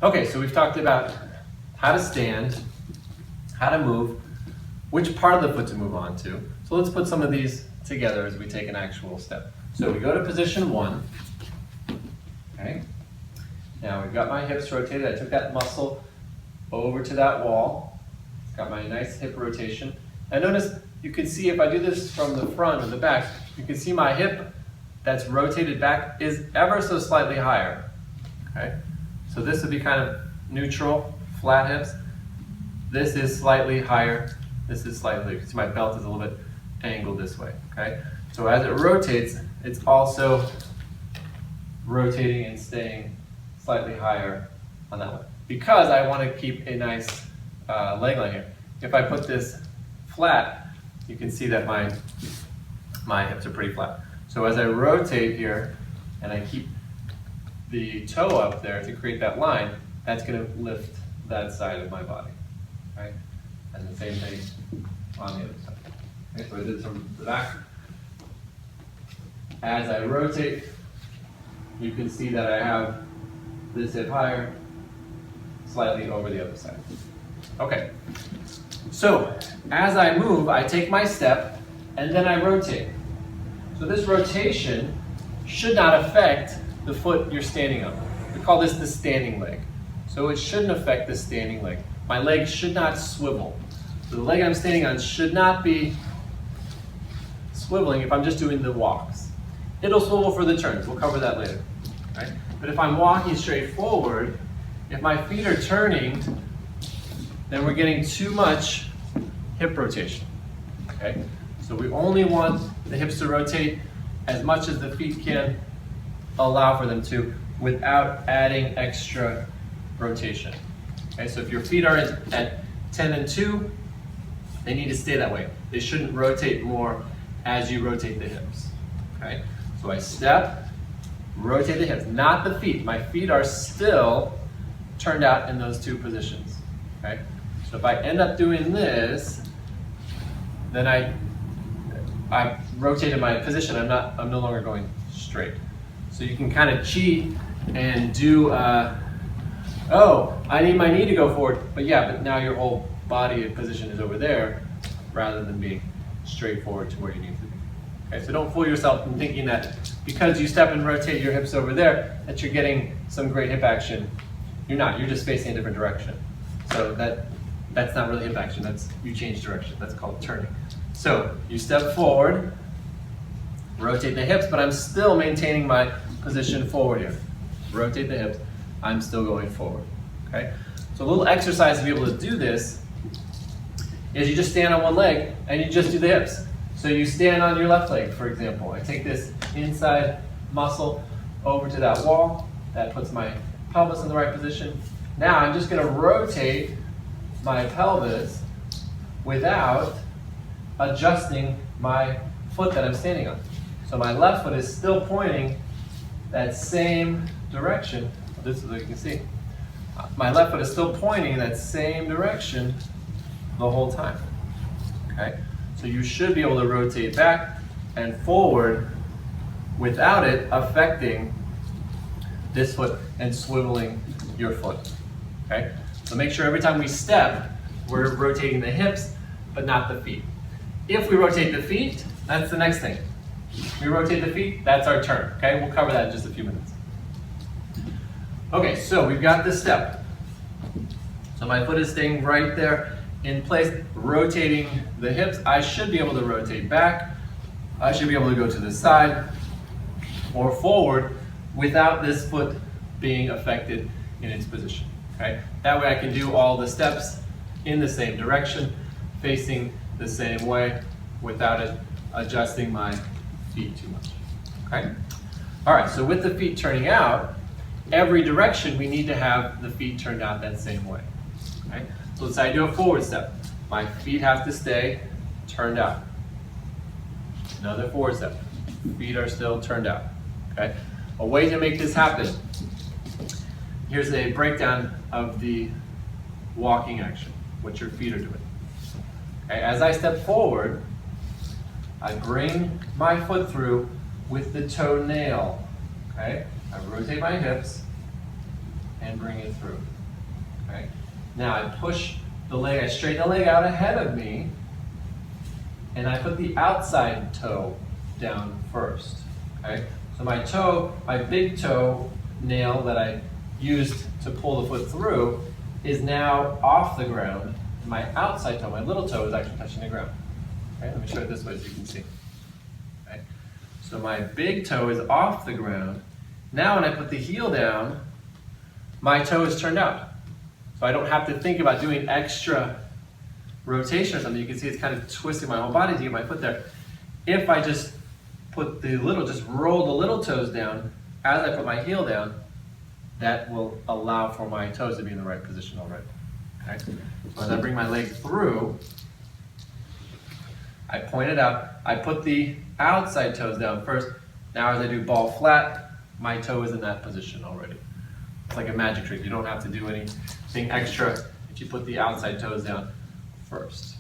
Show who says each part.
Speaker 1: Okay, so we've talked about how to stand, how to move, which part of the foot to move on to. So let's put some of these together as we take an actual step. So we go to position 1. Okay. Now we've got my hips rotated. I took that muscle over to that wall. Got my nice hip rotation. And notice you can see if I do this from the front or the back, you can see my hip that's rotated back is ever so slightly higher. Okay. So this would be kind of neutral, flat hips. This is slightly higher. This is slightly, you can see my belt is a little bit angled this way. Okay. So as it rotates, it's also rotating and staying slightly higher on that one. Because I want to keep a nice leg line here. If I put this flat, you can see that my hips are pretty flat. So as I rotate here and I keep the toe up there to create that line, that's going to lift that side of my body. Right? And the same thing on the other side. Okay, so I did this from the back. As I rotate, you can see that I have this hip higher, slightly over the other side. Okay, so as I move, I take my step and then I rotate. So this rotation should not affect the foot you're standing on. We call this the standing leg. So it shouldn't affect the standing leg. My leg should not swivel. So the leg I'm standing on should not be swiveling if I'm just doing the walks. It'll swivel for the turns. We'll cover that later. Right? But if I'm walking straight forward, if my feet are turning, then we're getting too much hip rotation. Okay? So we only want the hips to rotate as much as the feet can allow for them to without adding extra rotation. Okay? So if your feet are at 10 and 2, they need to stay that way. They shouldn't rotate more as you rotate the hips. Okay? So I step, rotate the hips, not the feet. My feet are still turned out in those two positions. Okay? So if I end up doing this, then I rotated my position. I'm no longer going straight. So you can kind of cheat and do, oh, I need my knee to go forward. But yeah, but now your whole body position is over there rather than being straight forward to where you need to be. Okay, so don't fool yourself in thinking that because you step and rotate your hips over there, that you're getting some great hip action. You're not, you're just facing a different direction. So that's not really hip action, that's you change direction. That's called turning. So you step forward, rotate the hips, but I'm still maintaining my position forward here. Rotate the hips, I'm still going forward. Okay? So a little exercise to be able to do this is you just stand on one leg and you just do the hips. So you stand on your left leg, for example. I take this inside muscle over to that wall. That puts my pelvis in the right position. Now I'm just going to rotate my pelvis without adjusting my foot that I'm standing on. So my left foot is still pointing that same direction. This is what you can see. My left foot is still pointing in that same direction the whole time. Okay? So you should be able to rotate back and forward without it affecting this foot and swiveling your foot. Okay? So make sure every time we step, we're rotating the hips, but not the feet. If we rotate the feet, that's the next thing. We rotate the feet, that's our turn. Okay? We'll cover that in just a few minutes. Okay, so we've got this step. So my foot is staying right there in place, rotating the hips. I should be able to rotate back. I should be able to go to the side or forward without this foot being affected in its position. Okay? That way I can do all the steps in the same direction, facing the same way without it adjusting my feet too much. Okay? All right, so with the feet turning out, every direction we need to have the feet turned out that same way. Okay? So let's say I do a forward step. My feet have to stay turned out. Another forward step. Feet are still turned out. Okay? A way to make this happen. Here's a breakdown of the walking action, what your feet are doing. Okay? As I step forward, I bring my foot through with the toenail. Okay? I rotate my hips and bring it through. Okay? Now I push the leg, I straighten the leg out ahead of me, and I put the outside toe down first. Okay? So my toe, my big toe nail that I used to pull the foot through is now off the ground. My outside toe, my little toe, is actually touching the ground. Okay? Let me show it this way so you can see. Okay? So my big toe is off the ground. Now when I put the heel down, my toe is turned out. So I don't have to think about doing extra rotation or something. You can see it's kind of twisting my whole body to get my foot there. If I just just roll the little toes down as I put my heel down, that will allow for my toes to be in the right position already. Okay? So as I bring my leg through, I point it out, I put the outside toes down first. Now as I do ball flat, my toe is in that position already. It's like a magic trick. You don't have to do anything extra if you put the outside toes down first.